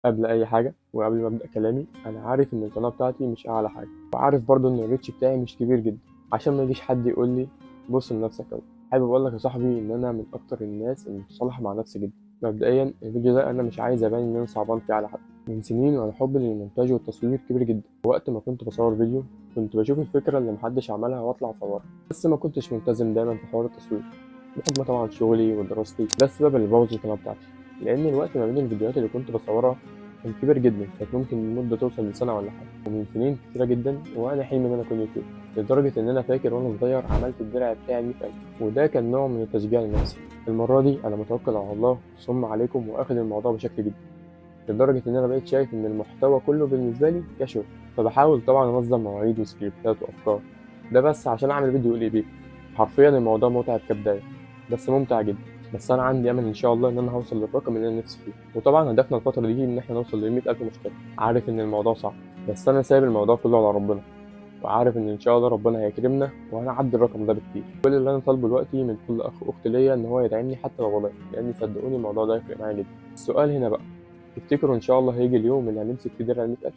قبل اي حاجه وقبل ما ابدا كلامي، انا عارف ان القناه بتاعتي مش اعلى حاجه، وعارف برضو ان الريتش بتاعي مش كبير جدا، عشان ما يجيش حد يقول لي بص لنفسك قوي. حابب اقول لك يا صاحبي ان انا من اكتر الناس المتصالحه مع نفسي جدا. مبدئيا الفيديو ده انا مش عايز ابان ان انا صعبان فيه على حد. من سنين وانا حبي للمونتاج والتصوير كبير جدا. وقت ما كنت بصور فيديو كنت بشوف الفكره اللي محدش عملها واطلع اصورها، بس ما كنتش ملتزم دايما في حوار التصوير بحكم طبعا شغلي ودراستي. ده السبب اللي بوظ القناه بتاعتي، لان الوقت ما بين الفيديوهات اللي كنت بصورها كان كبير جدا، كانت ممكن المده توصل لسنه ولا حاجه، ومن سنين كتيره جدا وانا حلمي ان انا اكون يوتيوبر. لدرجه ان انا فاكر وانا صغير عملت الدرع بتاعي 100,000، وده كان نوع من التشجيع لنفسي. المره دي انا متوكل على الله ثم عليكم واخد الموضوع بشكل جدي، لدرجه ان انا بقيت شايف ان المحتوى كله بالنسبه لي كشغل. فبحاول طبعا انظم مواعيد وسكريبتات وافكار، ده بس عشان اعمل فيديو يقول بيه. حرفيا الموضوع متعب كبدايه بس ممتع جدا. بس انا عندي امل ان شاء الله ان انا هوصل للرقم اللي انا نفسي فيه. وطبعا هدفنا الفتره دي ان احنا نوصل ل 100,000 مشترك. عارف ان الموضوع صعب، بس انا سايب الموضوع كله على ربنا، وعارف ان شاء الله ربنا هيكرمنا وهنعدي الرقم ده بكتير. كل اللي انا طالبه دلوقتي من كل اخ واخت ليا ان هو يدعمني حتى لو بلاش، لان صدقوني الموضوع ده هيفرق معايا جدا. السؤال هنا بقى، تفتكروا ان شاء الله هيجي اليوم اللي هنمسك فيه درع 100,000؟